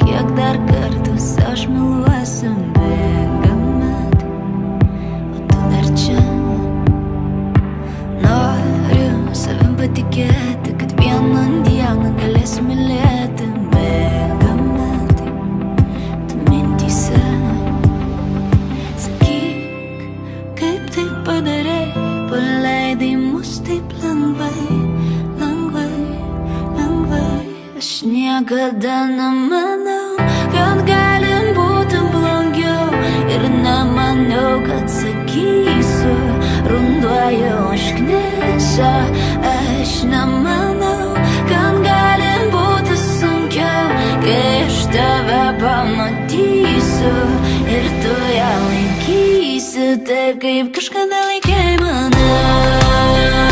kiek dar kartus aš meluosiu bėgant, o tu dar čia. Noriu savim patikėti, kad vieną dieną galėsiu mylėti bėgant, tu mintyse. Sakyk, kaip tai padarei, paleidai mus taip lengvai, lengvai, lengvai. Aš niekada nemanau, kad galim būti blogiau, ir nemaniau, kad sakysiu, runduoju užkniso. Aš nemanau, kad galim būti sunkiau, kai aš tave pamatysiu ir tu ją laikysi taip, kaip kažkada laikei mane.